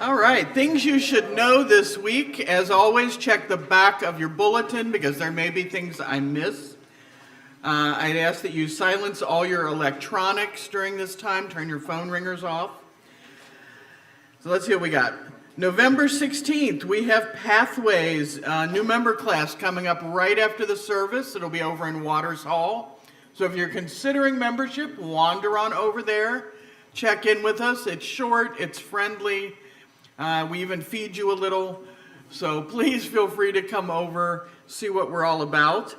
All right, things you should know this week. As always, check the back of your bulletin because there may be things I miss. I'd ask that you silence all your electronics during this time. Turn your phone ringers off. So let's see what we got. November 16th, we have Pathways, new member class coming up right after the service. It'll be over in Waters Hall. So if you're considering membership, wander on over there. Check in with us. It's short, it's friendly. We even feed you a little. So please feel free to come over, see what we're all about.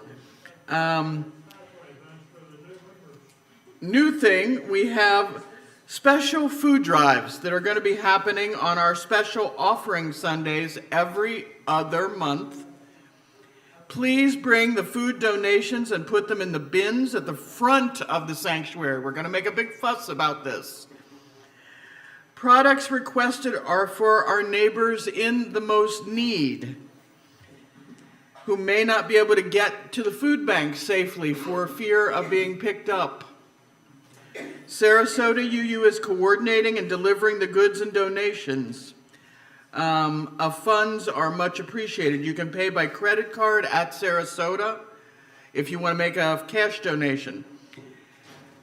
New thing, we have special food drives that are going to be happening on our special offering Sundays every other month. Please bring the food donations and put them in the bins at the front of the sanctuary. We're going to make a big fuss about this. Products requested are for our neighbors in the most need, who may not be able to get to the food bank safely for fear of being picked up. Sarasota UU is coordinating and delivering the goods and donations. Of funds are much appreciated. You can pay by credit card at Sarasota if you want to make a cash donation.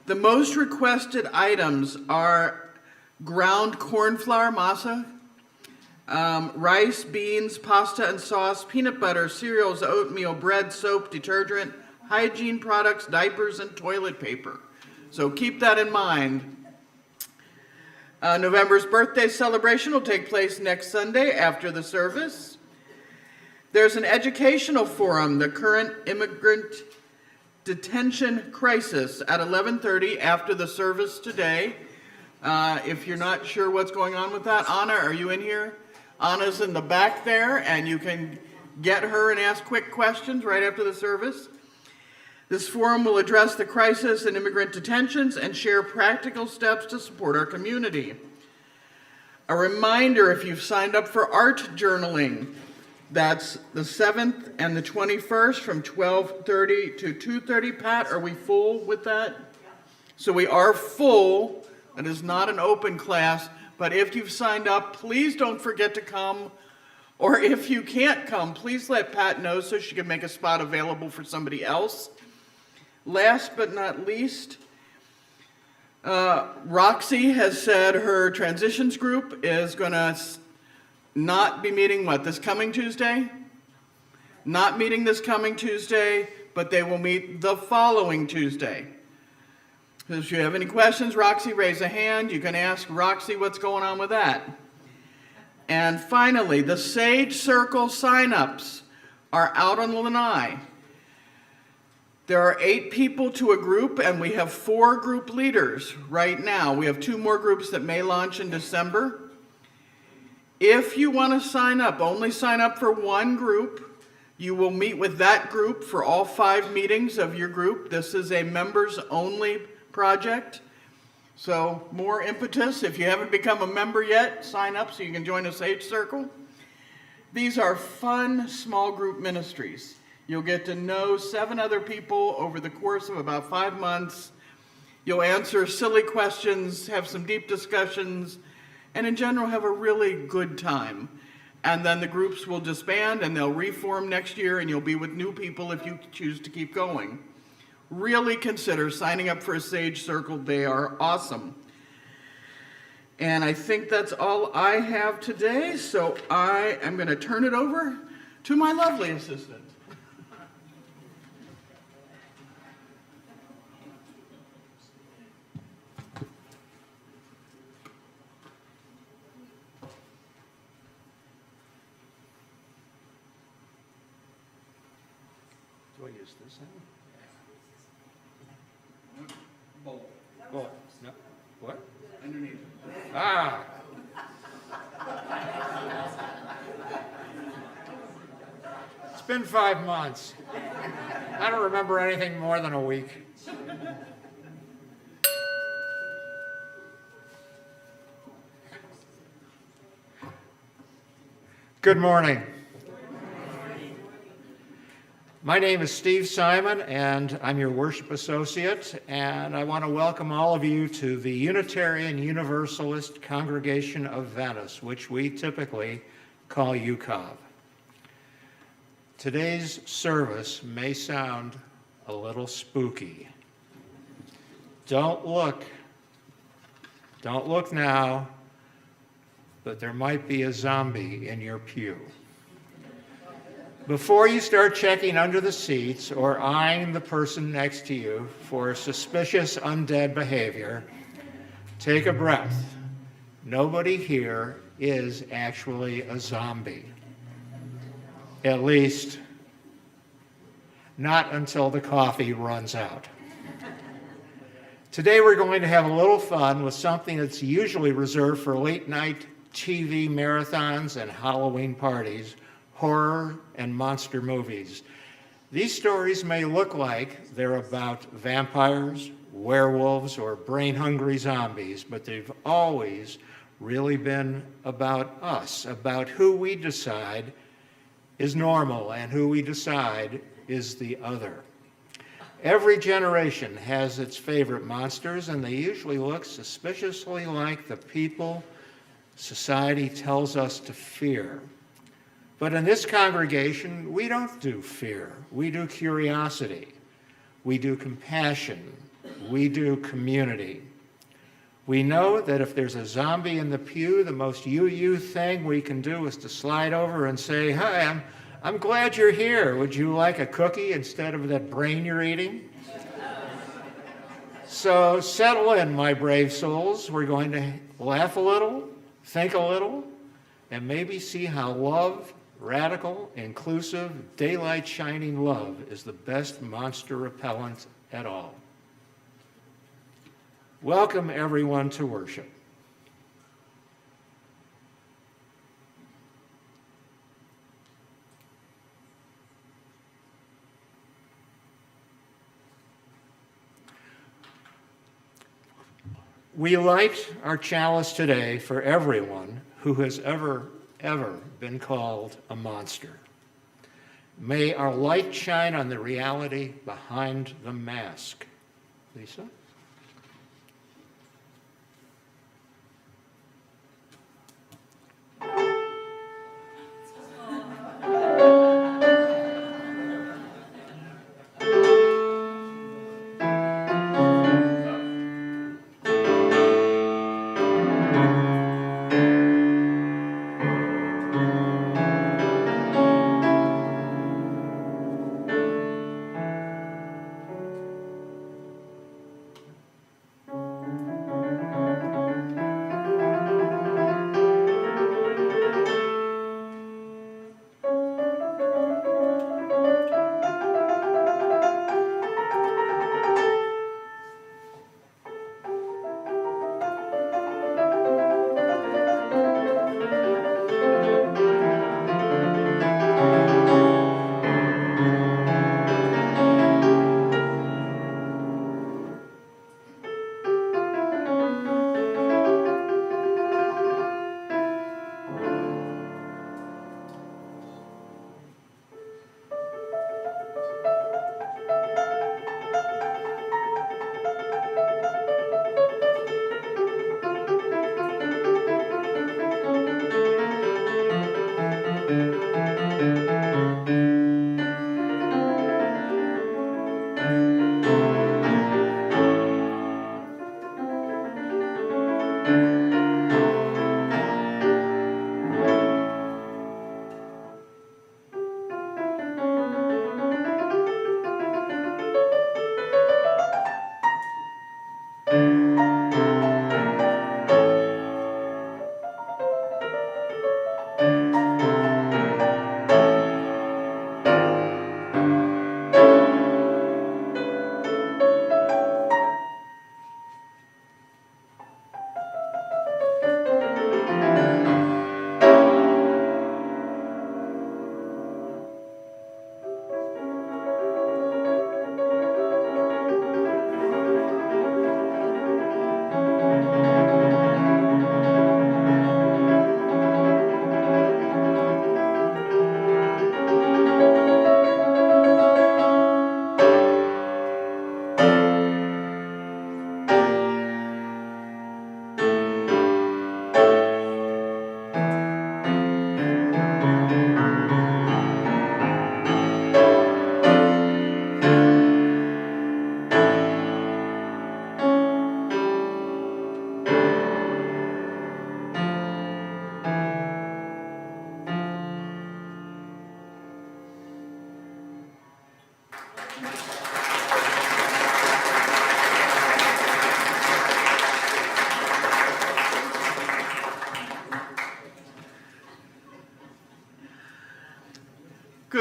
The most requested items are ground corn flour masa, rice, beans, pasta and sauce, peanut butter, cereals, oatmeal, bread, soap, detergent, hygiene products, diapers, and toilet paper. So keep that in mind. November's birthday celebration will take place next Sunday after the service. There's an educational forum, the current immigrant detention crisis, at 11:30 after the service today. If you're not sure what's going on with that, Anna, are you in here? Anna's in the back there, and you can get her and ask quick questions right after the service. This forum will address the crisis in immigrant detentions and share practical steps to support our community. A reminder, if you've signed up for art journaling, that's the 7th and the 21st from 12:30 to 2:30. Pat, are we full with that? So we are full. It is not an open class, but if you've signed up, please don't forget to come. Or if you can't come, please let Pat know so she can make a spot available for somebody else. Last but not least, Roxy has said her transitions group is going to not be meeting, this coming Tuesday? Not meeting this coming Tuesday, but they will meet the following Tuesday. If you have any questions, Roxy, raise a hand. You can ask Roxy what's going on with that. And finally, the Sage Circle signups are out on the lanai. There are 8 people to a group, and we have 4 group leaders right now. We have 2 more groups that may launch in December. If you want to sign up, only sign up for one group. You will meet with that group for all 5 meetings of your group. This is a members-only project. So more impetus. If you haven't become a member yet, sign up so you can join a Sage Circle. These are fun small group ministries. You'll get to know 7 other people over the course of about 5 months. You'll answer silly questions, have some deep discussions, and in general have a really good time. And then the groups will disband and they'll reform next year, and you'll be with new people if you choose to keep going. Really consider signing up for a Sage Circle. They are awesome. And I think that's all I have today, so I am going to turn it over to my lovely assistant. Do I use this now? Bowl. Oh, no. What? Underneath. Ah! It's been 5 months. I don't remember anything more than a week. Good morning. My name is Steve Simon, and I'm your worship associate, and I want to welcome all of you to the Unitarian Universalist Congregation of Venice, which we typically call UCOV. Today's service may sound a little spooky. Don't look now, but there might be a zombie in your pew. Before you start checking under the seats or eyeing the person next to you for suspicious undead behavior, take a breath. Nobody here is actually a zombie. At least, not until the coffee runs out. Today we're going to have a little fun with something that's usually reserved for late night TV marathons and Halloween parties, horror and monster movies. These stories may look like they're about vampires, werewolves, or brain-hungry zombies, but they've always really been about us, about who we decide is normal and who we decide is the other. Every generation has its favorite monsters, and they usually look suspiciously like the people society tells us to fear. But in this congregation, we don't do fear. We do curiosity. We do compassion. We do community. We know that if there's a zombie in the pew, the most you thing we can do is to slide over and say, "Hi, I'm glad you're here. Would you like a cookie instead of that brain you're eating?" So settle in, my brave souls. We're going to laugh a little, think a little, and maybe see how love, radical, inclusive, daylight shining love is the best monster repellent at all. Welcome everyone to worship. We light our chalice today for everyone who has ever been called a monster. May our light shine on the reality behind the mask. Lisa?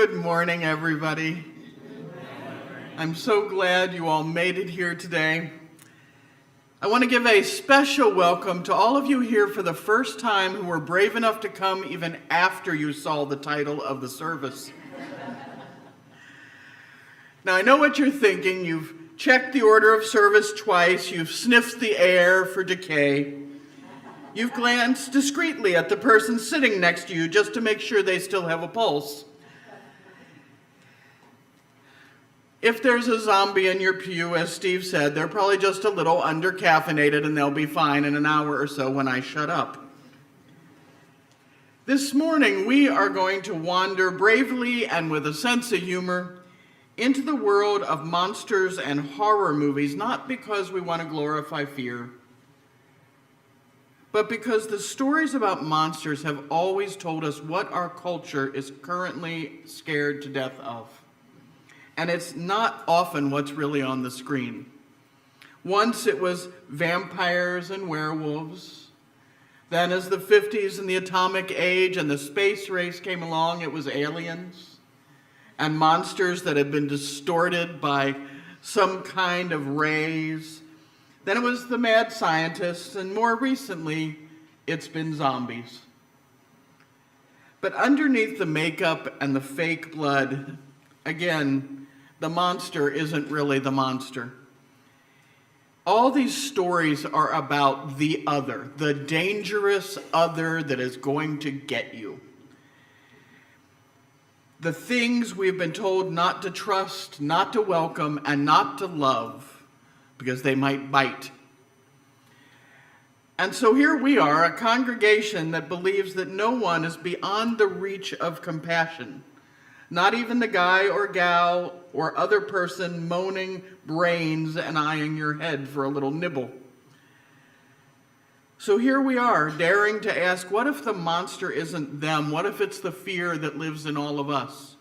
Good morning, everybody. I'm so glad you all made it here today. I want to give a special welcome to all of you here for the first time who were brave enough to come even after you saw the title of the service. Now, I know what you're thinking. You've checked the order of service twice. You've sniffed the air for decay. You've glanced discreetly at the person sitting next to you just to make sure they still have a pulse. If there's a zombie in your pew, as Steve said, they're probably just a little under-caffeinated and they'll be fine in an hour or so when I shut up. This morning, we are going to wander bravely and with a sense of humor into the world of monsters and horror movies, not because we want to glorify fear, but because the stories about monsters have always told us what our culture is currently scared to death of. And it's not often what's really on the screen. Once it was vampires and werewolves. Then as the 50s and the atomic age and the space race came along, it was aliens and monsters that had been distorted by some kind of rays. Then it was the mad scientists, and more recently, it's been zombies. But underneath the makeup and the fake blood, again, the monster isn't really the monster. All these stories are about the other, the dangerous other that is going to get you. The things we've been told not to trust, not to welcome, and not to love, because they might bite. And so here we are, a congregation that believes that no one is beyond the reach of compassion. Not even the guy or gal or other person moaning brains and eyeing your head for a little nibble. So here we are, daring to ask, what if the monster isn't them? What if it's the fear that lives in all of us?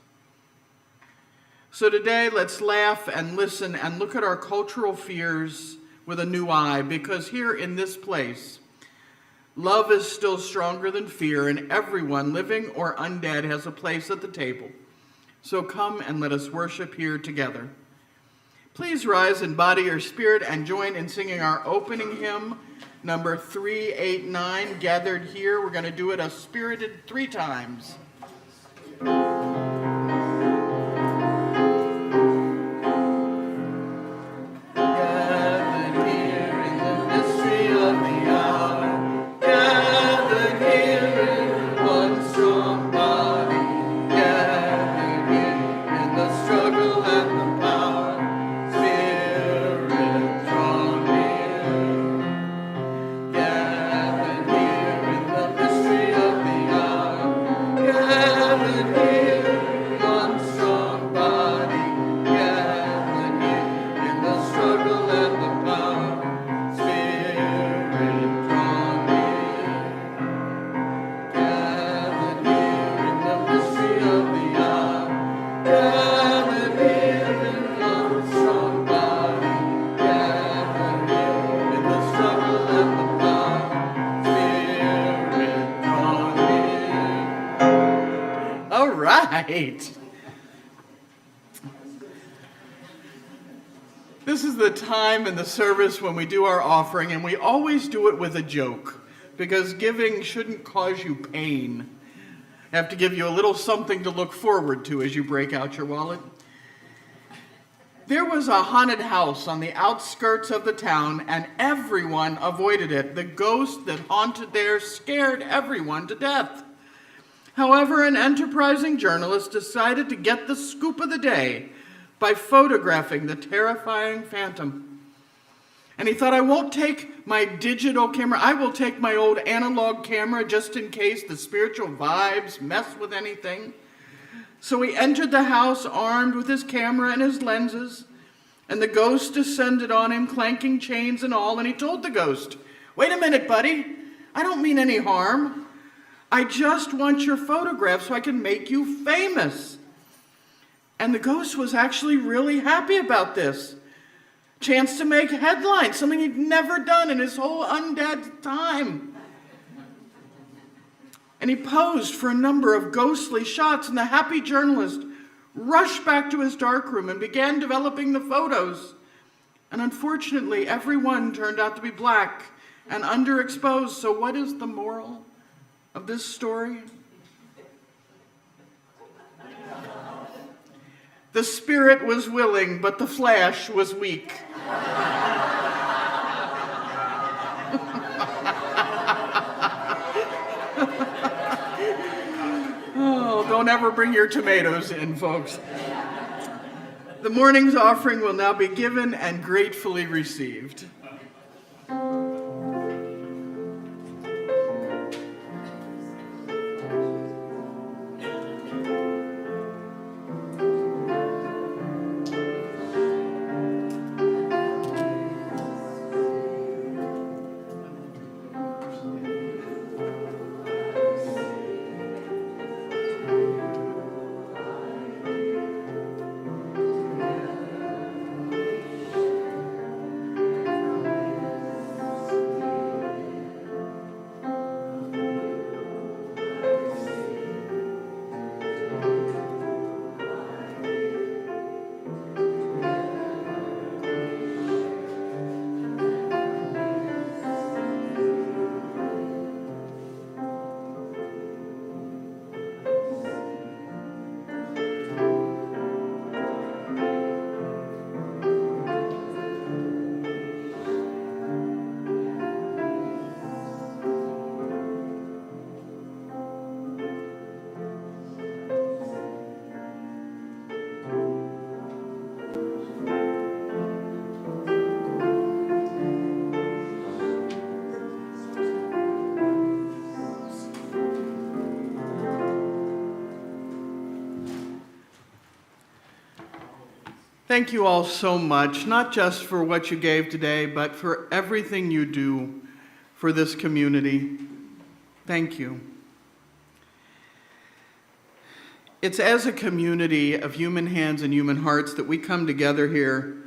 So today, let's laugh and listen and look at our cultural fears with a new eye, because here in this place, love is still stronger than fear, and everyone, living or undead, has a place at the table. So come and let us worship here together. Please rise in body or spirit and join in singing our opening hymn, number 389, Gathered Here. We're going to do it a spirited 3 times. This is the time in the service when we do our offering, and we always do it with a joke, because giving shouldn't cause you pain. I have to give you a little something to look forward to as you break out your wallet. There was a haunted house on the outskirts of the town, and everyone avoided it. The ghost that haunted there scared everyone to death. However, an enterprising journalist decided to get the scoop of the day by photographing the terrifying phantom. And he thought, I won't take my digital camera, I will take my old analog camera just in case the spiritual vibes mess with anything. So he entered the house armed with his camera and his lenses, and the ghost descended on him, clanking chains and all, and he told the ghost, wait a minute, buddy, I don't mean any harm. I just want your photograph so I can make you famous. And the ghost was actually really happy about this. Chance to make headlines, something he'd never done in his whole undead time. And he posed for a number of ghostly shots, and the happy journalist rushed back to his darkroom and began developing the photos. And unfortunately, every one turned out to be black and underexposed. So what is the moral of this story? The spirit was willing, but the flesh was weak. Oh, don't ever bring your tomatoes in, folks. The morning's offering will now be given and gratefully received. Thank you all so much, not just for what you gave today, but for everything you do for this community. Thank you. It's as a community of human hands and human hearts that we come together here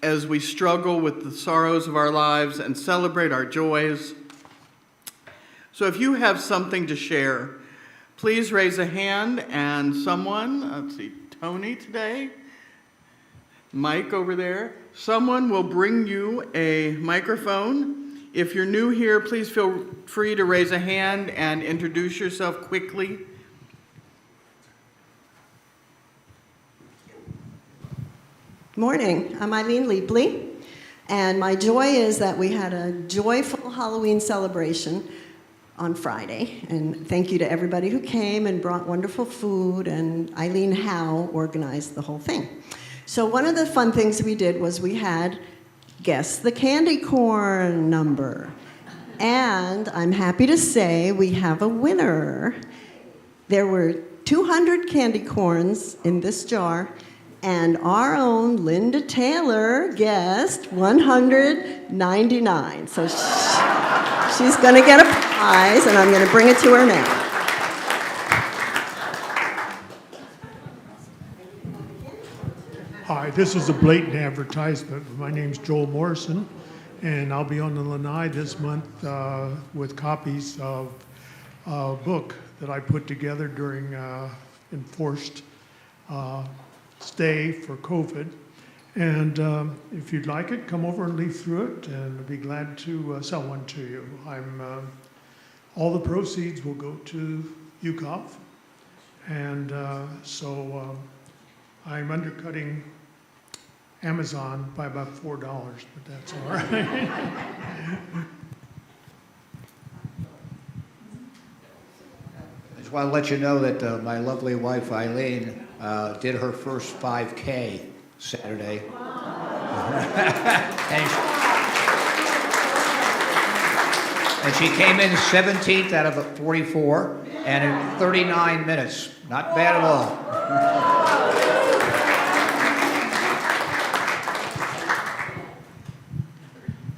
as we struggle with the sorrows of our lives and celebrate our joys. So if you have something to share, please raise a hand and someone, let's see, Tony today, Mike over there, someone will bring you a microphone. If you're new here, please feel free to raise a hand and introduce yourself quickly. Morning, I'm Eileen Leapley, and my joy is that we had a joyful Halloween celebration on Friday, and thank you to everybody who came and brought wonderful food, and Eileen Howe organized the whole thing. So one of the fun things we did was we had Guess the Candy Corn number, and I'm happy to say we have a winner. There were 200 candy corns in this jar, and our own Linda Taylor guessed 199. So she's going to get a prize, and I'm going to bring it to her now. Hi, this is a blatant advertisement. My name's Joel Morrison, and I'll be on the lanai this month with copies of a book that I put together during enforced stay for COVID. And if you'd like it, come over and leaf through it, and I'd be glad to sell one to you. All the proceeds will go to UCOF, and so I'm undercutting Amazon by about $4, but that's all right. I just want to let you know that my lovely wife Eileen did her first 5K Saturday. and she came in 17th out of 44 and in 39 minutes. Not bad at all.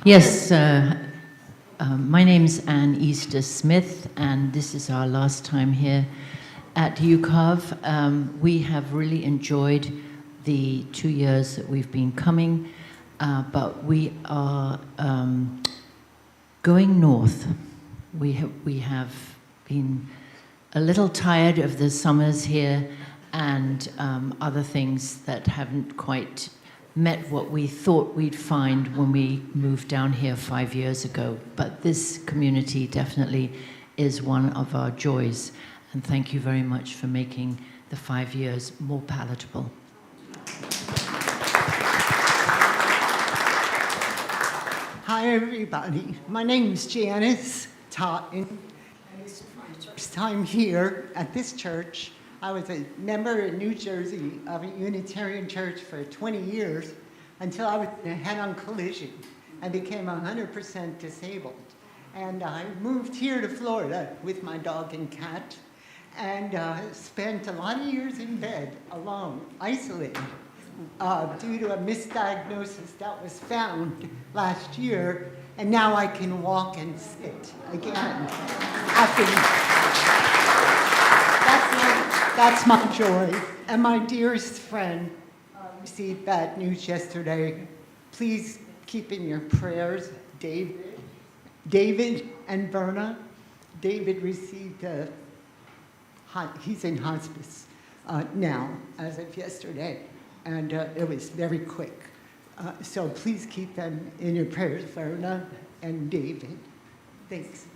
Yes, my name's Ann Easter Smith, and this is our last time here at UCOV. We have really enjoyed the 2 years that we've been coming, but we are going north. We have been a little tired of the summers here, and other things that haven't quite met what we thought we'd find when we moved down here 5 years ago. But this community definitely is one of our joys. And thank you very much for making the 5 years more palatable. Hi, everybody. My name's Janice Totten. This is my first time here at this church. I was a member in New Jersey of a Unitarian church for 20 years until I was in a head-on collision and became 100% disabled. And I moved here to Florida with my dog and cat and spent a lot of years in bed alone, isolated, due to a misdiagnosis that was found last year, and now I can walk and sit again. That's my joy. And my dearest friend received bad news yesterday. Please keep in your prayers David and Verna. David received he's in hospice now, as of yesterday. And it was very quick. So please keep them in your prayers, Verna and David. Thanks.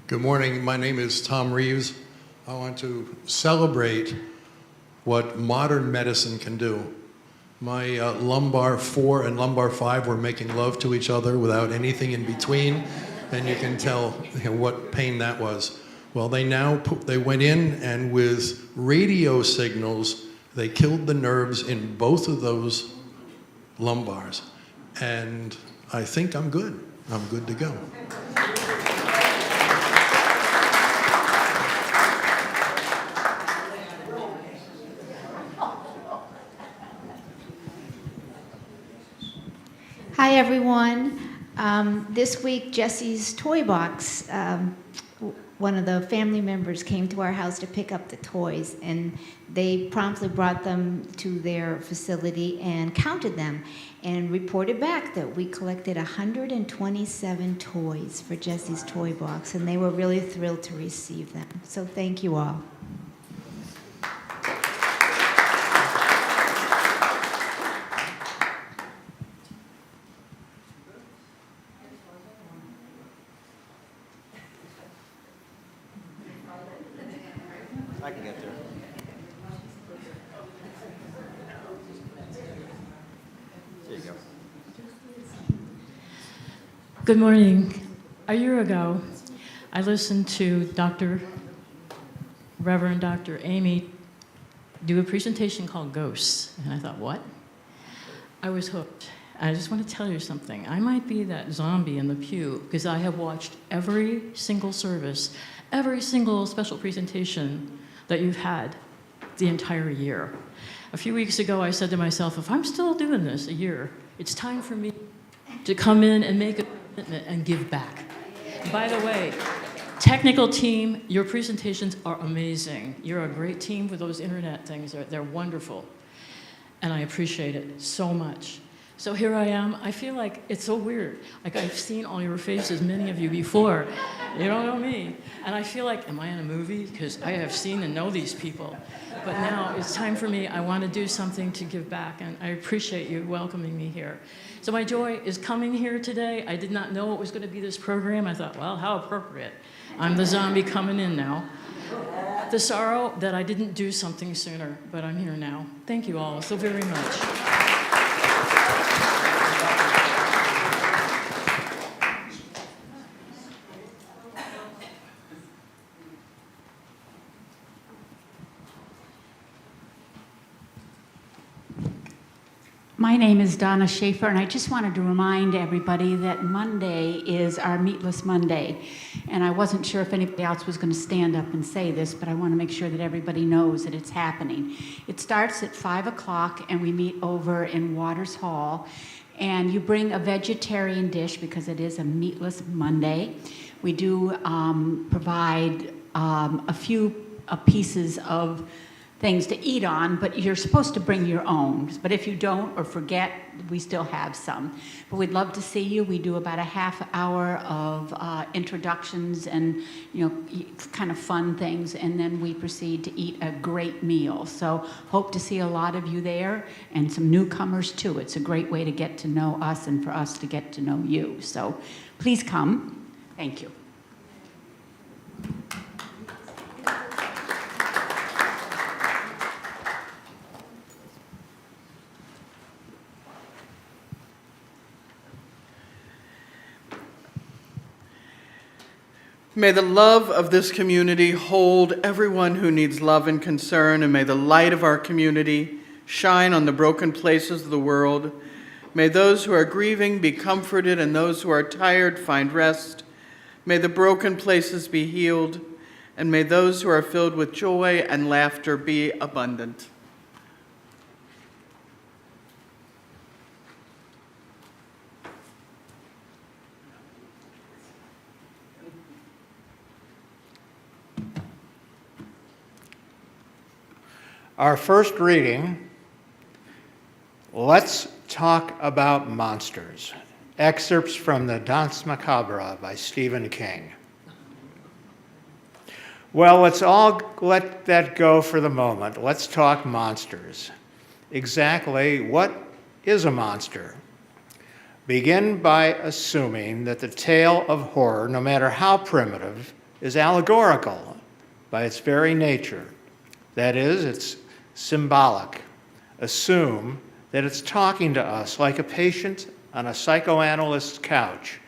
Good morning. My name is Tom Reeves. I want to celebrate what modern medicine can do. My lumbar 4 and lumbar 5 were making love to each other without anything in between, and you can tell what pain that was. Well, they went in, and with radio signals, they killed the nerves in both of those lumbars. And I think I'm good. I'm good to go. Hi, everyone. This week, Jesse's Toy Box, one of the family members came to our house to pick up the toys, and they promptly brought them to their facility and counted them and reported back that we collected 127 toys for Jesse's Toy Box, and they were really thrilled to receive them. So thank you all. I can get there. There you go. Good morning. A year ago, I listened to Reverend Dr. Amy do a presentation called Ghosts, and I thought, what? I was hooked. I just want to tell you something. I might be that zombie in the pew because I have watched every single service, every single special presentation that you've had the entire year. A few weeks ago, I said to myself, if I'm still doing this a year, it's time for me to come in and make a commitment and give back. By the way, technical team, your presentations are amazing. You're a great team with those internet things. They're wonderful. And I appreciate it so much. So here I am. I feel like it's so weird. Like I've seen all your faces, many of you before. You don't know me. And I feel like, am I in a movie? Because I have seen and know these people. But now it's time for me. I want to do something to give back. And I appreciate you welcoming me here. So my joy is coming here today. I did not know it was going to be this program. I thought, well, how appropriate. I'm the zombie coming in now. The sorrow that I didn't do something sooner, but I'm here now. Thank you all so very much. My name is Donna Schaefer, and I just wanted to remind everybody that Monday is our Meatless Monday. And I wasn't sure if anybody else was going to stand up and say this, but I want to make sure that everybody knows that it's happening. It starts at 5 o'clock, and we meet over in Waters Hall. And you bring a vegetarian dish because it is a Meatless Monday. We do provide a few pieces of things to eat on, but you're supposed to bring your own. But if you don't or forget, we still have some. But we'd love to see you. We do about a half hour of introductions and, kind of fun things, and then we proceed to eat a great meal. So hope to see a lot of you there and some newcomers too. It's a great way to get to know us and for us to get to know you. So please come. Thank you. May the love of this community hold everyone who needs love and concern, and may the light of our community shine on the broken places of the world. May those who are grieving be comforted, and those who are tired find rest. May the broken places be healed, and may those who are filled with joy and laughter be abundant. Our first reading, Let's Talk About Monsters, excerpts from the Danse Macabre by Stephen King. Well, let's all let that go for the moment. Let's talk monsters. Exactly what is a monster? Begin by assuming that the tale of horror, no matter how primitive, is allegorical by its very nature. That is, it's symbolic. Assume that it's talking to us like a patient on a psychoanalyst's couch,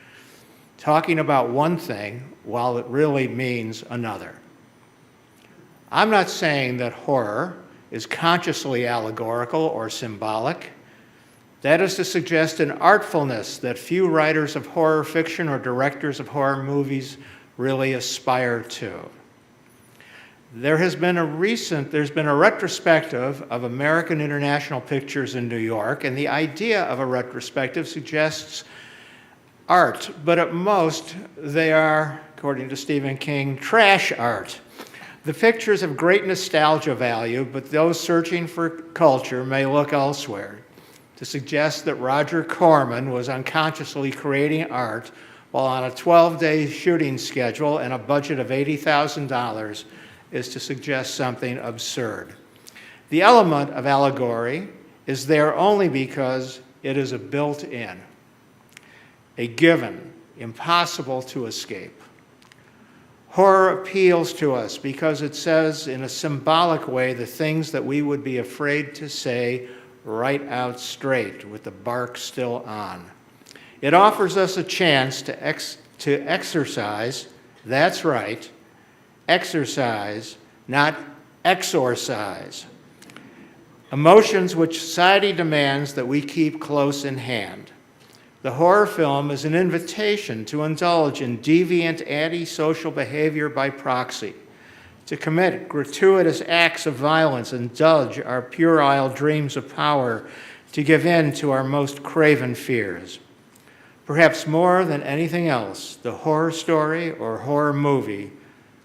talking about one thing while it really means another. I'm not saying that horror is consciously allegorical or symbolic. That is to suggest an artfulness that few writers of horror fiction or directors of horror movies really aspire to. There's been a retrospective of American International Pictures in New York, and the idea of a retrospective suggests art, but at most they are, according to Stephen King, trash art. The pictures have great nostalgia value, but those searching for culture may look elsewhere. To suggest that Roger Corman was unconsciously creating art while on a 12-day shooting schedule and a budget of $80,000 is to suggest something absurd. The element of allegory is there only because it is a built-in, a given, impossible to escape. Horror appeals to us because it says in a symbolic way the things that we would be afraid to say right out straight with the bark still on. It offers us a chance to exercise, that's right, exercise, not exorcise. Emotions which society demands that we keep close in hand. The horror film is an invitation to indulge in deviant antisocial behavior by proxy, to commit gratuitous acts of violence, indulge our puerile dreams of power, to give in to our most craven fears. Perhaps more than anything else, the horror story or horror movie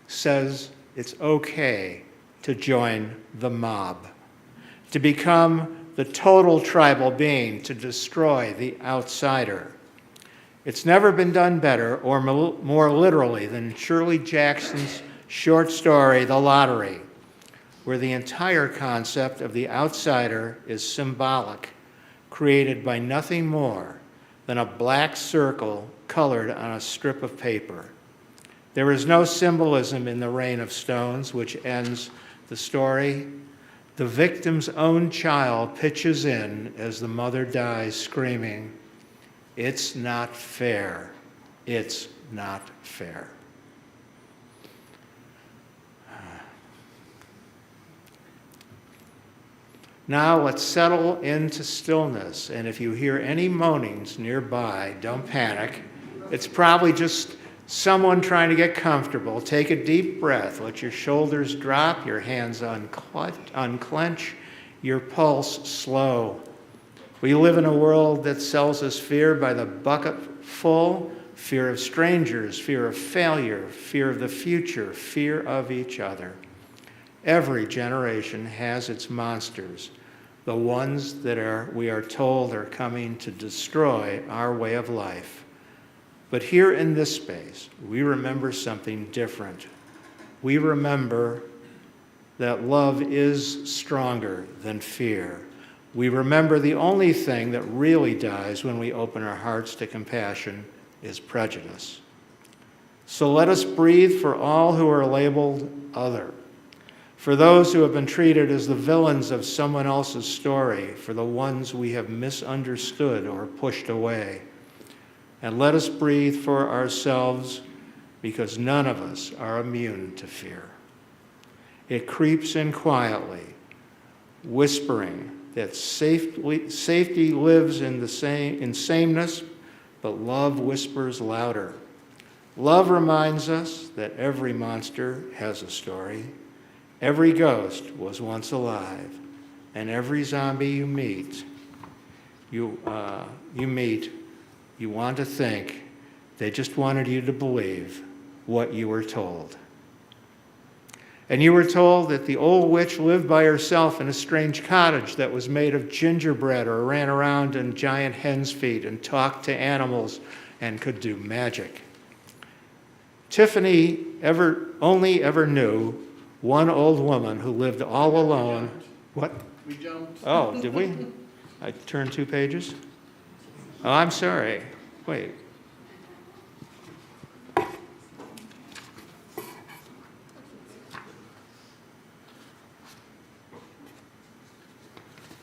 says it's okay to join the mob, to become the total tribal being, to destroy the outsider. It's never been done better or more literally than Shirley Jackson's short story, The Lottery, where the entire concept of the outsider is symbolic, created by nothing more than a black circle colored on a strip of paper. There is no symbolism in The Rain of Stones, which ends the story. The victim's own child pitches in as the mother dies, screaming, "It's not fair. It's not fair." Now let's settle into stillness, and if you hear any moanings nearby, don't panic. It's probably just someone trying to get comfortable. Take a deep breath. Let your shoulders drop, your hands unclench, your pulse slow. We live in a world that sells us fear by the bucket full, fear of strangers, fear of failure, fear of the future, fear of each other. Every generation has its monsters, the ones that we are told are coming to destroy our way of life. But here in this space, we remember something different. We remember that love is stronger than fear. We remember the only thing that really dies when we open our hearts to compassion is prejudice. So let us breathe for all who are labeled other, for those who have been treated as the villains of someone else's story, for the ones we have misunderstood or pushed away. And let us breathe for ourselves, because none of us are immune to fear. It creeps in quietly, whispering that safety lives in sameness, but love whispers louder. Love reminds us that every monster has a story. Every ghost was once alive, and every zombie you meet, you want to think they just wanted you to believe what you were told. And you were told that the old witch lived by herself in a strange cottage that was made of gingerbread, or ran around in giant hen's feet and talked to animals and could do magic. Tiffany only ever knew one old woman who lived all alone. What? We jumped. Oh, did we? I turned 2 pages? Oh, I'm sorry. Wait.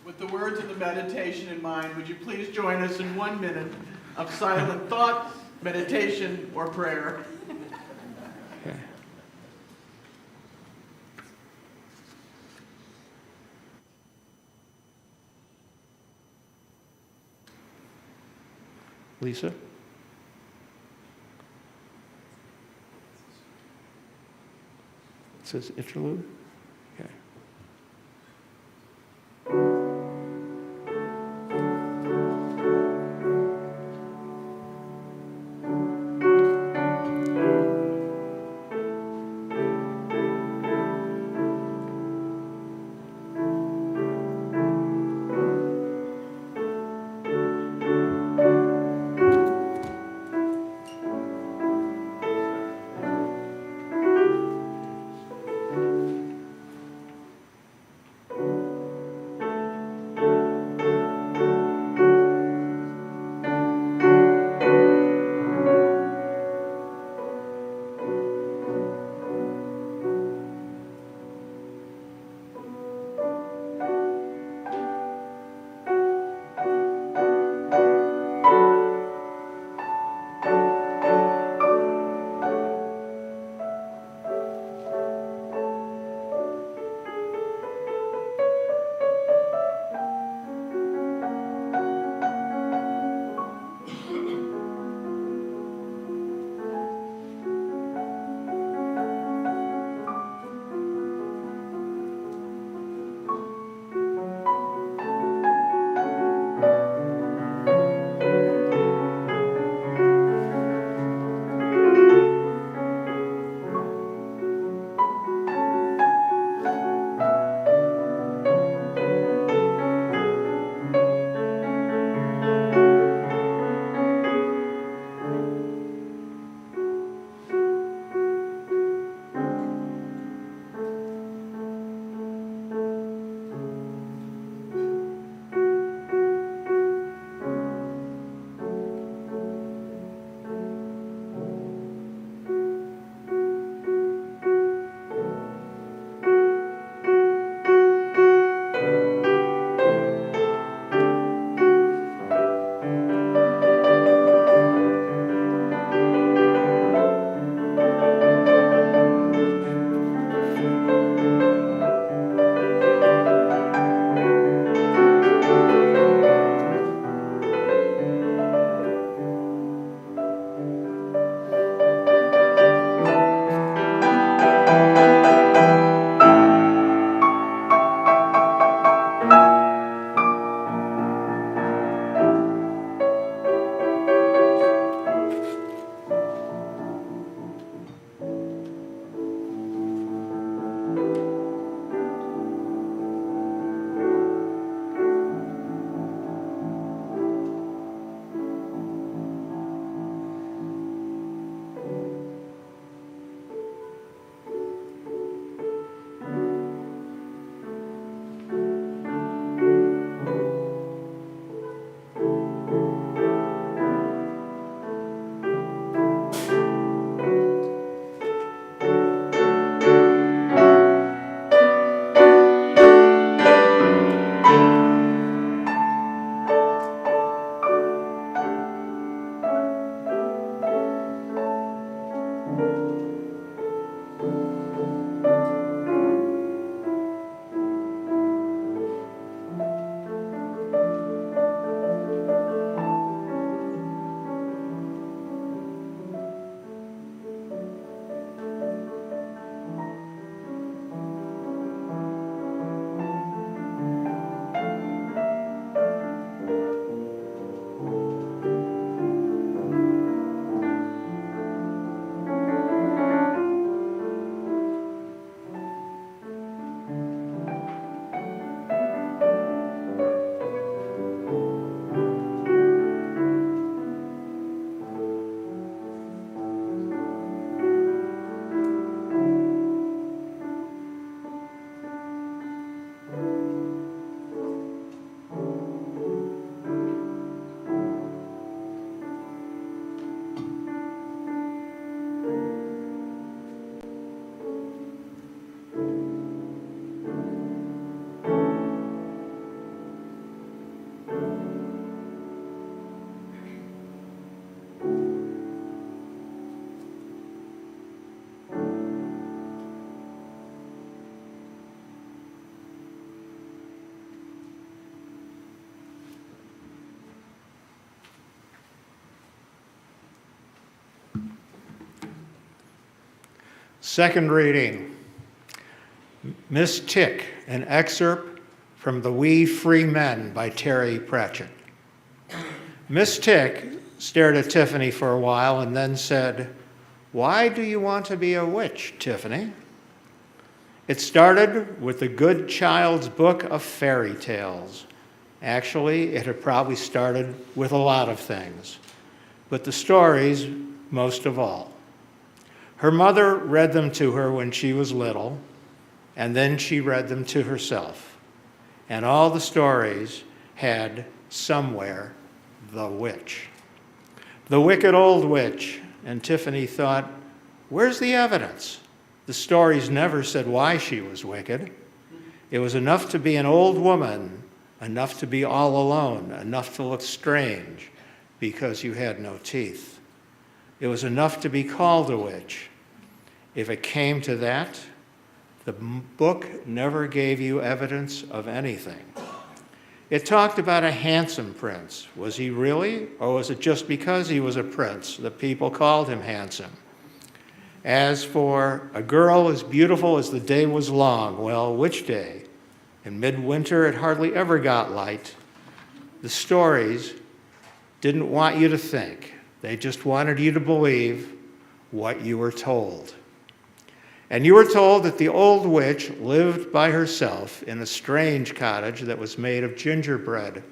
With the words of the meditation in mind, would you please join us in 1 minute of silent thought, meditation, or prayer? Okay. Lisa? It says interlude? Okay. Second reading. Miss Tick, an excerpt from The We Free Men by Terry Pratchett. Miss Tick stared at Tiffany for a while and then said, "Why do you want to be a witch, Tiffany?" It started with the good child's book of fairy tales. Actually, it had probably started with a lot of things, but the stories most of all. Her mother read them to her when she was little, and then she read them to herself. And all the stories had somewhere the witch. The wicked old witch. And Tiffany thought, where's the evidence? The stories never said why she was wicked. It was enough to be an old woman, enough to be all alone, enough to look strange because you had no teeth. It was enough to be called a witch. If it came to that, the book never gave you evidence of anything. It talked about a handsome prince. Was he really? Or was it just because he was a prince that people called him handsome? As for a girl as beautiful as the day was long, well, which day? In midwinter, it hardly ever got light. The stories didn't want you to think. They just wanted you to believe what you were told. And you were told that the old witch lived by herself in a strange cottage that was made of gingerbread,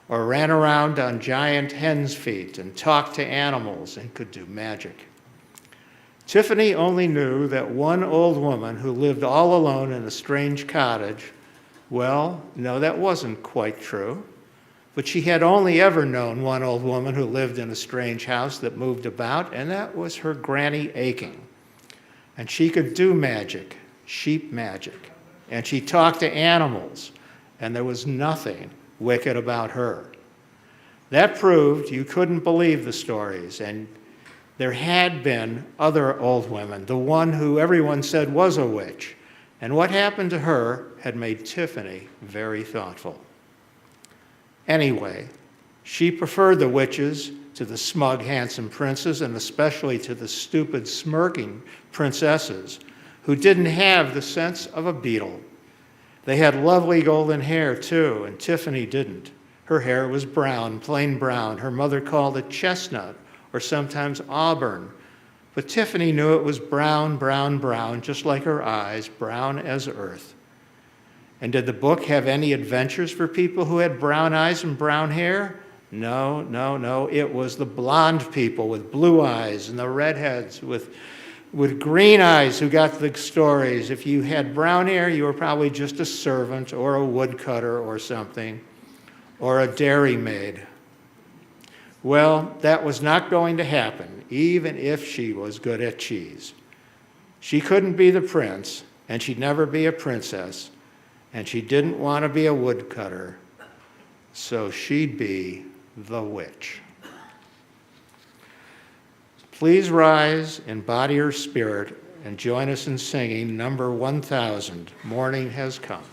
or ran around on giant hen's feet and talked to animals and could do magic. Tiffany only knew that one old woman who lived all alone in a strange cottage. Well, no, that wasn't quite true. But she had only ever known one old woman who lived in a strange house that moved about, and that was her Granny Aching. And she could do magic, sheep magic. And she talked to animals, and there was nothing wicked about her. That proved you couldn't believe the stories, and there had been other old women, the one who everyone said was a witch. And what happened to her had made Tiffany very thoughtful. Anyway, she preferred the witches to the smug, handsome princes, and especially to the stupid, smirking princesses who didn't have the sense of a beetle. They had lovely golden hair, too, and Tiffany didn't. Her hair was brown, plain brown. Her mother called it chestnut, or sometimes auburn. But Tiffany knew it was brown, brown, brown, just like her eyes, brown as earth. And did the book have any adventures for people who had brown eyes and brown hair? No, no, no. It was the blonde people with blue eyes and the redheads with green eyes who got the stories. If you had brown hair, you were probably just a servant or a woodcutter or something, or a dairymaid. Well, that was not going to happen, even if she was good at cheese. She couldn't be the prince, and she'd never be a princess, and she didn't want to be a woodcutter, so she'd be the witch. Please rise in body or spirit and join us in singing number 1000, Morning Has Come.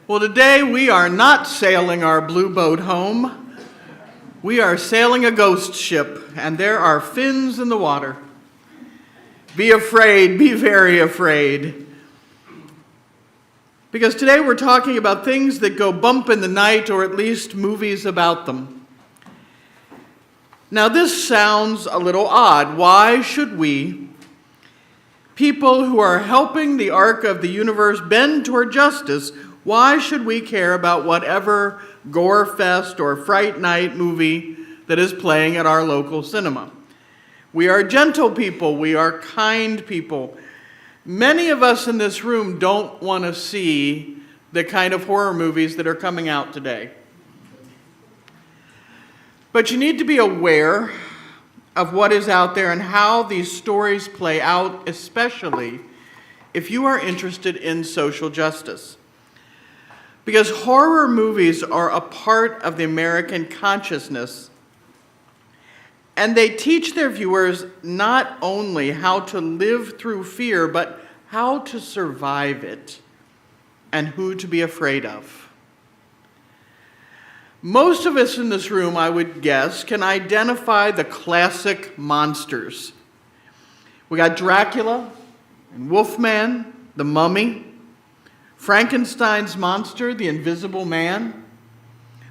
Well, today we are not sailing our blue boat home. We are sailing a ghost ship, and there are fins in the water. Be afraid, be very afraid. Because today we're talking about things that go bump in the night, or at least movies about them. Now, this sounds a little odd. Why should we, people who are helping the arc of the universe bend toward justice, why should we care about whatever gore fest or fright night movie that is playing at our local cinema? We are gentle people. We are kind people. Many of us in this room don't want to see the kind of horror movies that are coming out today. But you need to be aware of what is out there and how these stories play out, especially if you are interested in social justice. Because horror movies are a part of the American consciousness, and they teach their viewers not only how to live through fear, but how to survive it and who to be afraid of. Most of us in this room, I would guess, can identify the classic monsters. We got Dracula and Wolfman, the Mummy, Frankenstein's monster, the Invisible Man,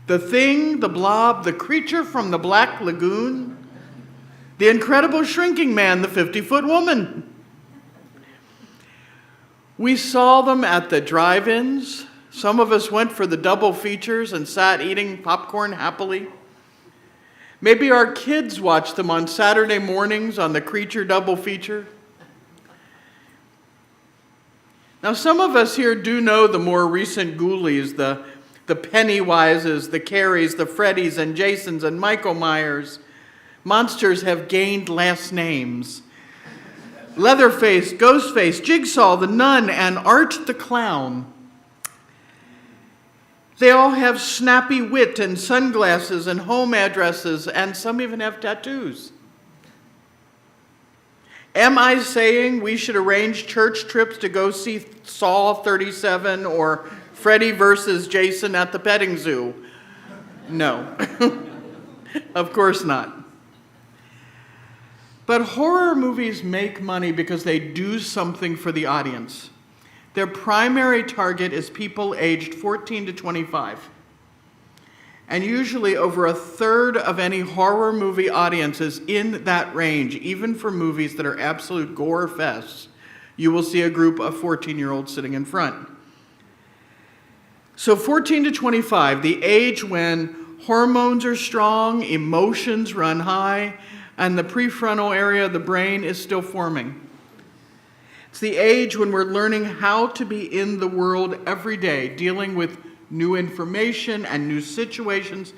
the Thing, the Blob, the Creature from the Black Lagoon, the Incredible Shrinking Man, the 50-Foot Woman. We saw them at the drive-ins. Some of us went for the double features and sat eating popcorn happily. Maybe our kids watched them on Saturday mornings on the Creature double feature. Now, some of us here do know the more recent ghoulies, the Pennywises, the Carries, the Freddys and Jasons and Michael Myers. Monsters have gained last names. Leatherface, Ghostface, Jigsaw, the Nun, and Art the Clown. They all have snappy wit and sunglasses and home addresses, and some even have tattoos. Am I saying we should arrange church trips to go see Saw 37 or Freddy versus Jason at the petting zoo? No. Of course not. But horror movies make money because they do something for the audience. Their primary target is people aged 14 to 25. And usually over a third of any horror movie audience is in that range, even for movies that are absolute gore fests. You will see a group of 14-year-olds sitting in front. So 14 to 25, the age when hormones are strong, emotions run high, and the prefrontal area of the brain is still forming. It's the age when we're learning how to be in the world every day, dealing with new information and new situations.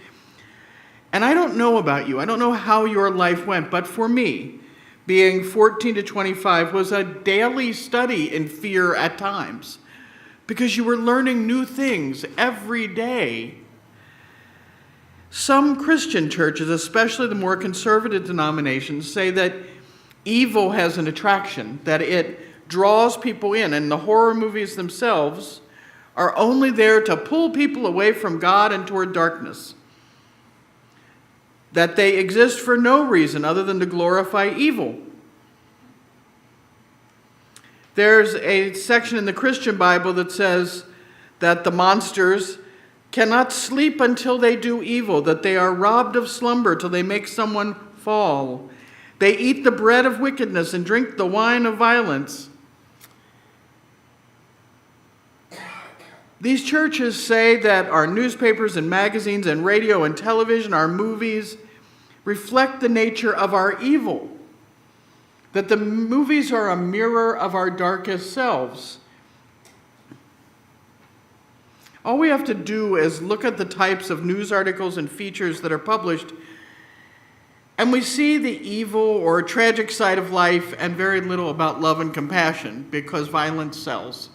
And I don't know about you. I don't know how your life went, but for me, being 14 to 25 was a daily study in fear at times, because you were learning new things every day. Some Christian churches, especially the more conservative denominations, say that evil has an attraction, that it draws people in, and the horror movies themselves are only there to pull people away from God and toward darkness. That they exist for no reason other than to glorify evil. There's a section in the Christian Bible that says that the monsters cannot sleep until they do evil, that they are robbed of slumber till they make someone fall. They eat the bread of wickedness and drink the wine of violence. These churches say that our newspapers and magazines and radio and television, our movies, reflect the nature of our evil. That the movies are a mirror of our darkest selves. All we have to do is look at the types of news articles and features that are published, and we see the evil or tragic side of life and very little about love and compassion, because violence sells.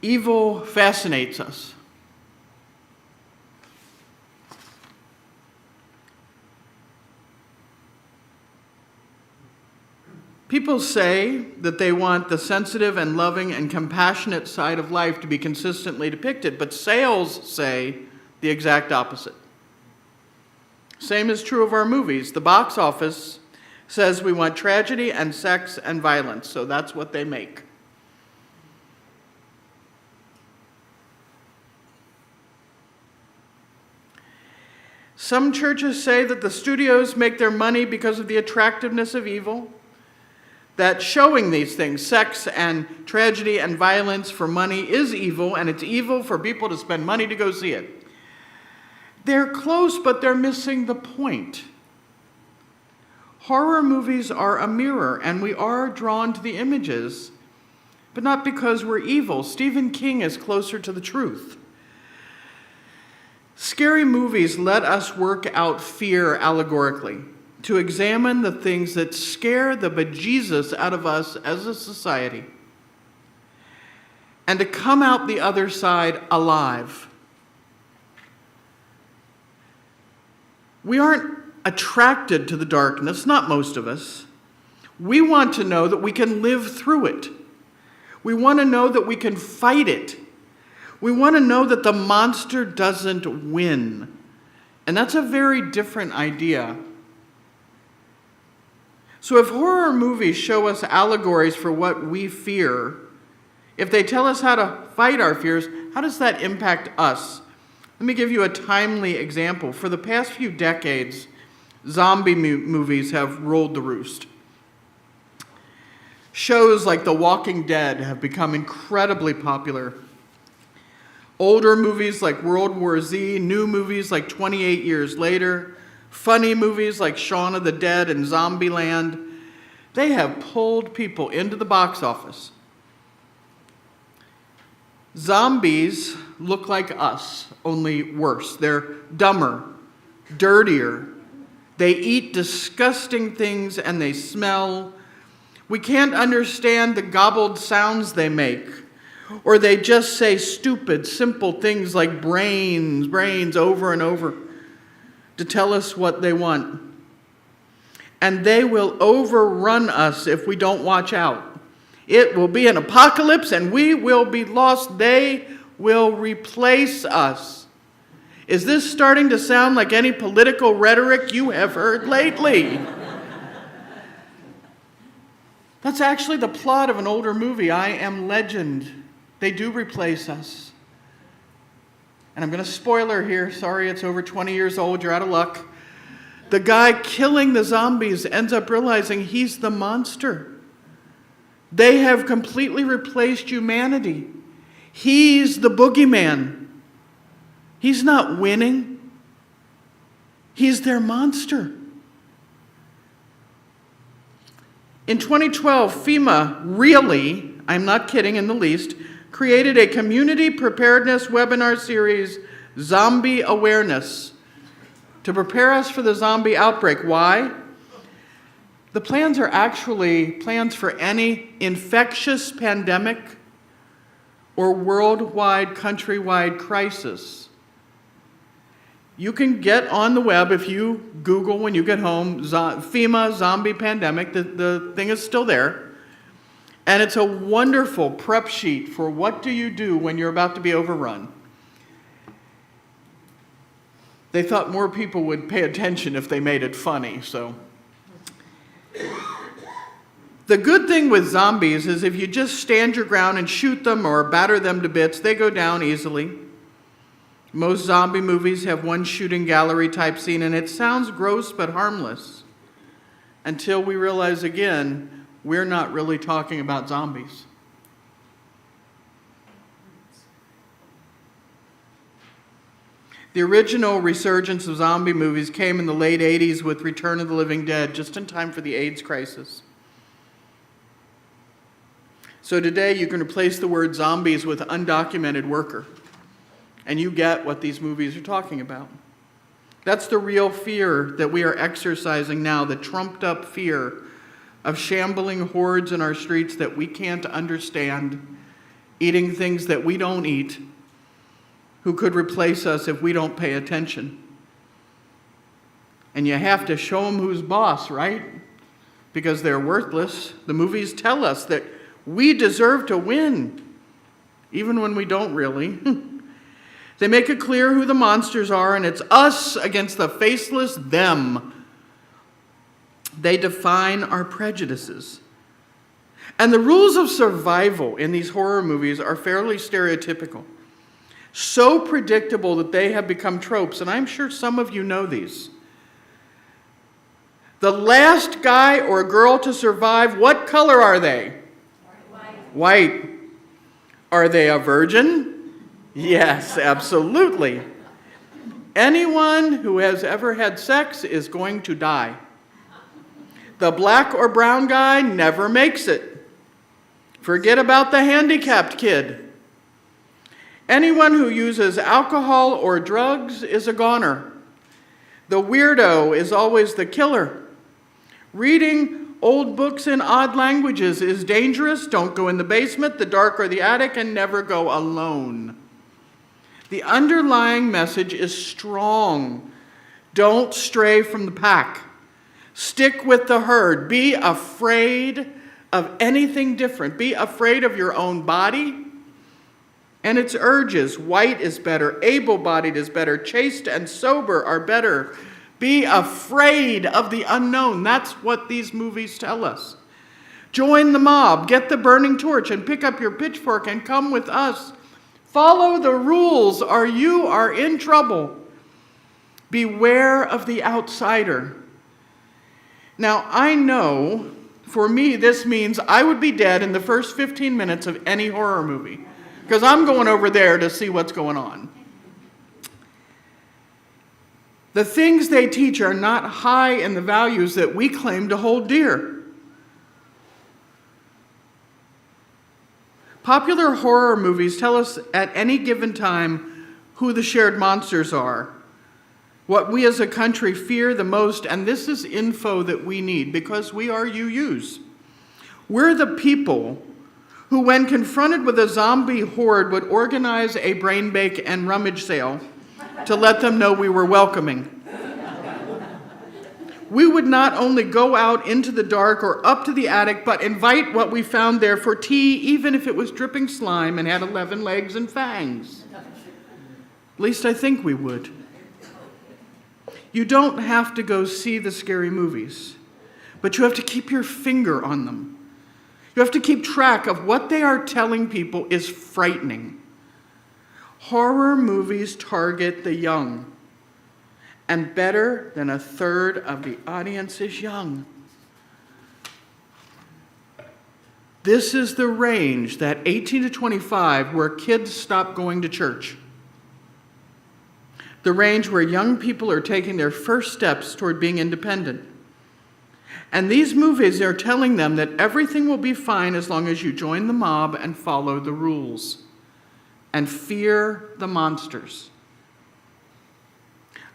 Evil fascinates us. People say that they want the sensitive and loving and compassionate side of life to be consistently depicted, but sales say the exact opposite. Same is true of our movies. The box office says we want tragedy and sex and violence, so that's what they make. Some churches say that the studios make their money because of the attractiveness of evil, that showing these things, sex and tragedy and violence for money, is evil, and it's evil for people to spend money to go see it. They're close, but they're missing the point. Horror movies are a mirror, and we are drawn to the images, but not because we're evil. Stephen King is closer to the truth. Scary movies let us work out fear allegorically, to examine the things that scare the bejesus out of us as a society, and to come out the other side alive. We aren't attracted to the darkness, not most of us. We want to know that we can live through it. We want to know that we can fight it. We want to know that the monster doesn't win. And that's a very different idea. So if horror movies show us allegories for what we fear, if they tell us how to fight our fears, how does that impact us? Let me give you a timely example. For the past few decades, zombie movies have ruled the roost. Shows like The Walking Dead have become incredibly popular. Older movies like World War Z, new movies like 28 Years Later, funny movies like Shaun of the Dead and Zombieland, they have pulled people into the box office. Zombies look like us, only worse. They're dumber, dirtier. They eat disgusting things and they smell. We can't understand the gobbled sounds they make. Or they just say stupid, simple things like brains over and over to tell us what they want. And they will overrun us if we don't watch out. It will be an apocalypse and we will be lost. They will replace us. Is this starting to sound like any political rhetoric you have heard lately? That's actually the plot of an older movie, I Am Legend. They do replace us. And I'm going to spoiler here. Sorry, it's over 20 years old. You're out of luck. The guy killing the zombies ends up realizing he's the monster. They have completely replaced humanity. He's the boogeyman. He's not winning. He's their monster. In 2012, FEMA really, I'm not kidding in the least, created a community preparedness webinar series, Zombie Awareness, to prepare us for the zombie outbreak. Why? The plans are actually plans for any infectious pandemic or worldwide, countrywide crisis. You can get on the web, if you Google when you get home, FEMA zombie pandemic, the thing is still there. And it's a wonderful prep sheet for what do you do when you're about to be overrun. They thought more people would pay attention if they made it funny, so. The good thing with zombies is if you just stand your ground and shoot them or batter them to bits, they go down easily. Most zombie movies have one shooting gallery type scene, and it sounds gross but harmless until we realize again, we're not really talking about zombies. The original resurgence of zombie movies came in the late 80s with Return of the Living Dead, just in time for the AIDS crisis. So today you can replace the word zombies with undocumented worker, and you get what these movies are talking about. That's the real fear that we are exercising now, the trumped up fear of shambling hordes in our streets that we can't understand, eating things that we don't eat, who could replace us if we don't pay attention. And you have to show them who's boss, right? because they're worthless. The movies tell us that we deserve to win, even when we don't really. They make it clear who the monsters are, and it's us against the faceless them. They define our prejudices. And the rules of survival in these horror movies are fairly stereotypical. So predictable that they have become tropes, and I'm sure some of you know these. The last guy or girl to survive, what color are they? White. Are they a virgin? Yes, absolutely. Anyone who has ever had sex is going to die. The black or brown guy never makes it. Forget about the handicapped kid. Anyone who uses alcohol or drugs is a goner. The weirdo is always the killer. Reading old books in odd languages is dangerous. Don't go in the basement, the dark, or the attic, and never go alone. The underlying message is strong. Don't stray from the pack. Stick with the herd. Be afraid of anything different. Be afraid of your own body and its urges. White is better. Able-bodied is better. Chaste and sober are better. Be afraid of the unknown. That's what these movies tell us. Join the mob. Get the burning torch and pick up your pitchfork and come with us. Follow the rules or you are in trouble. Beware of the outsider. Now, I know, for me, this means I would be dead in the first 15 minutes of any horror movie, because I'm going over there to see what's going on. The things they teach are not high in the values that we claim to hold dear. Popular horror movies tell us at any given time who the shared monsters are, what we as a country fear the most, and this is info that we need because we are UUs. We're the people who, when confronted with a zombie horde, would organize a brain bake and rummage sale to let them know we were welcoming. We would not only go out into the dark or up to the attic, but invite what we found there for tea, even if it was dripping slime and had 11 legs and fangs. At least I think we would. You don't have to go see the scary movies, but you have to keep your finger on them. You have to keep track of what they are telling people is frightening. Horror movies target the young. And better than a third of the audience is young. This is the range, that 18 to 25, where kids stop going to church. The range where young people are taking their first steps toward being independent. And these movies are telling them that everything will be fine as long as you join the mob and follow the rules. And fear the monsters.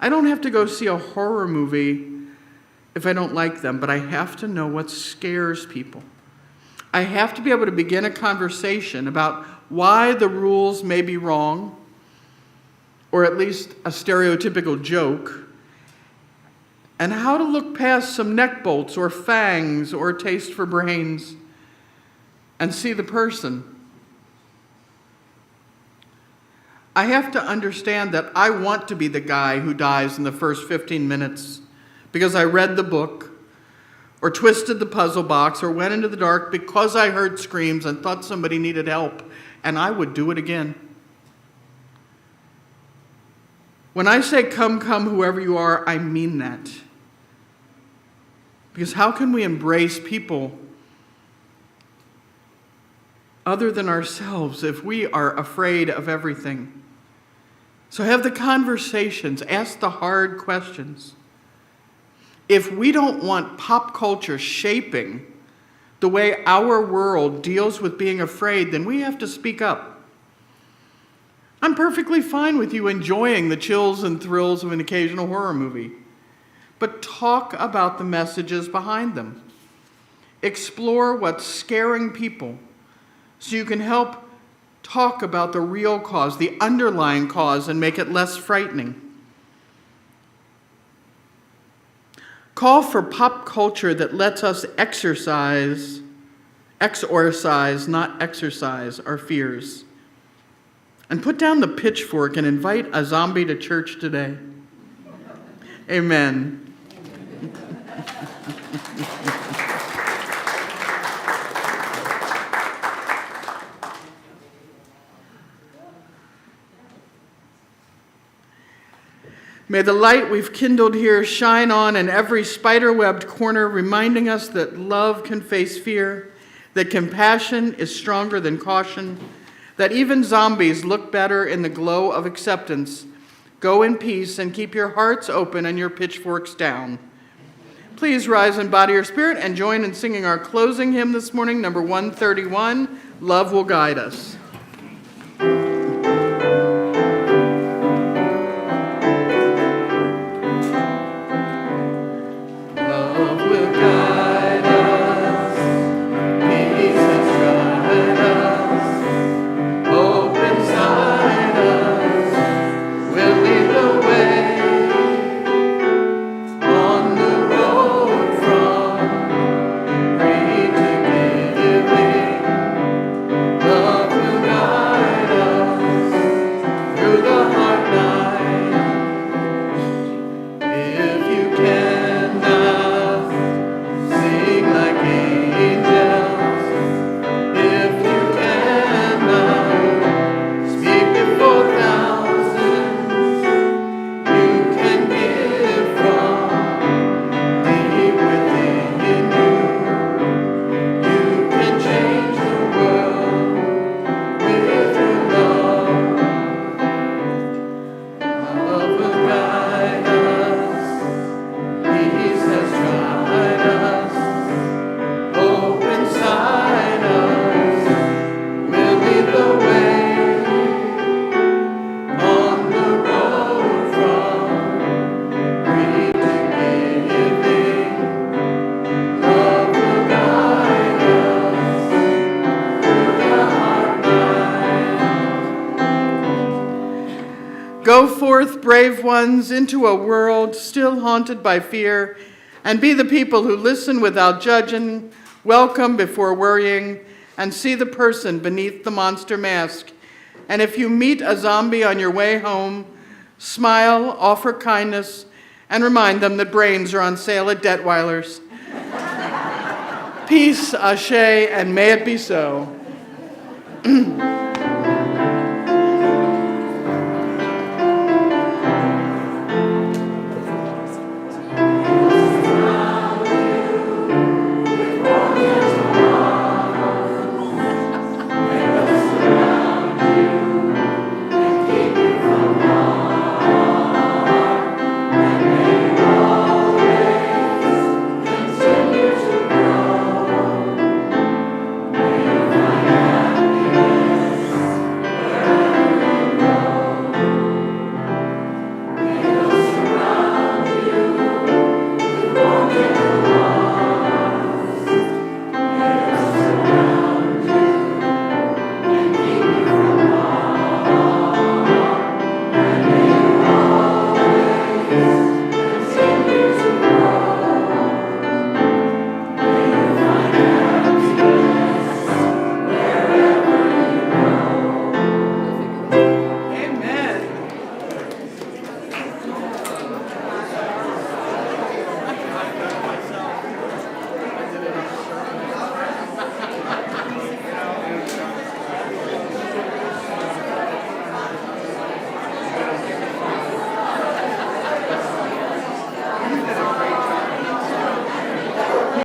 I don't have to go see a horror movie if I don't like them, but I have to know what scares people. I have to be able to begin a conversation about why the rules may be wrong, or at least a stereotypical joke, and how to look past some neck bolts or fangs or taste for brains and see the person. I have to understand that I want to be the guy who dies in the first 15 minutes because I read the book or twisted the puzzle box or went into the dark because I heard screams and thought somebody needed help, and I would do it again. When I say come, come, whoever you are, I mean that. Because how can we embrace people other than ourselves if we are afraid of everything? So have the conversations, ask the hard questions. If we don't want pop culture shaping the way our world deals with being afraid, then we have to speak up. I'm perfectly fine with you enjoying the chills and thrills of an occasional horror movie, but talk about the messages behind them. Explore what's scaring people so you can help talk about the real cause, the underlying cause, and make it less frightening. Call for pop culture that lets us exorcise, not exercise, our fears. And put down the pitchfork and invite a zombie to church today. Amen. May the light we've kindled here shine on in every spider-webbed corner, reminding us that love can face fear, that compassion is stronger than caution, that even zombies look better in the glow of acceptance. Go in peace and keep your hearts open and your pitchforks down. Please rise in body or spirit and join in singing our closing hymn this morning, number 131, Love Will Guide Us. Go forth, brave ones, into a world still haunted by fear, and be the people who listen without judging, welcome before worrying, and see the person beneath the monster mask. And if you meet a zombie on your way home, smile, offer kindness, and remind them that brains are on sale at Detweiler's. Peace, ashe, and may it be so.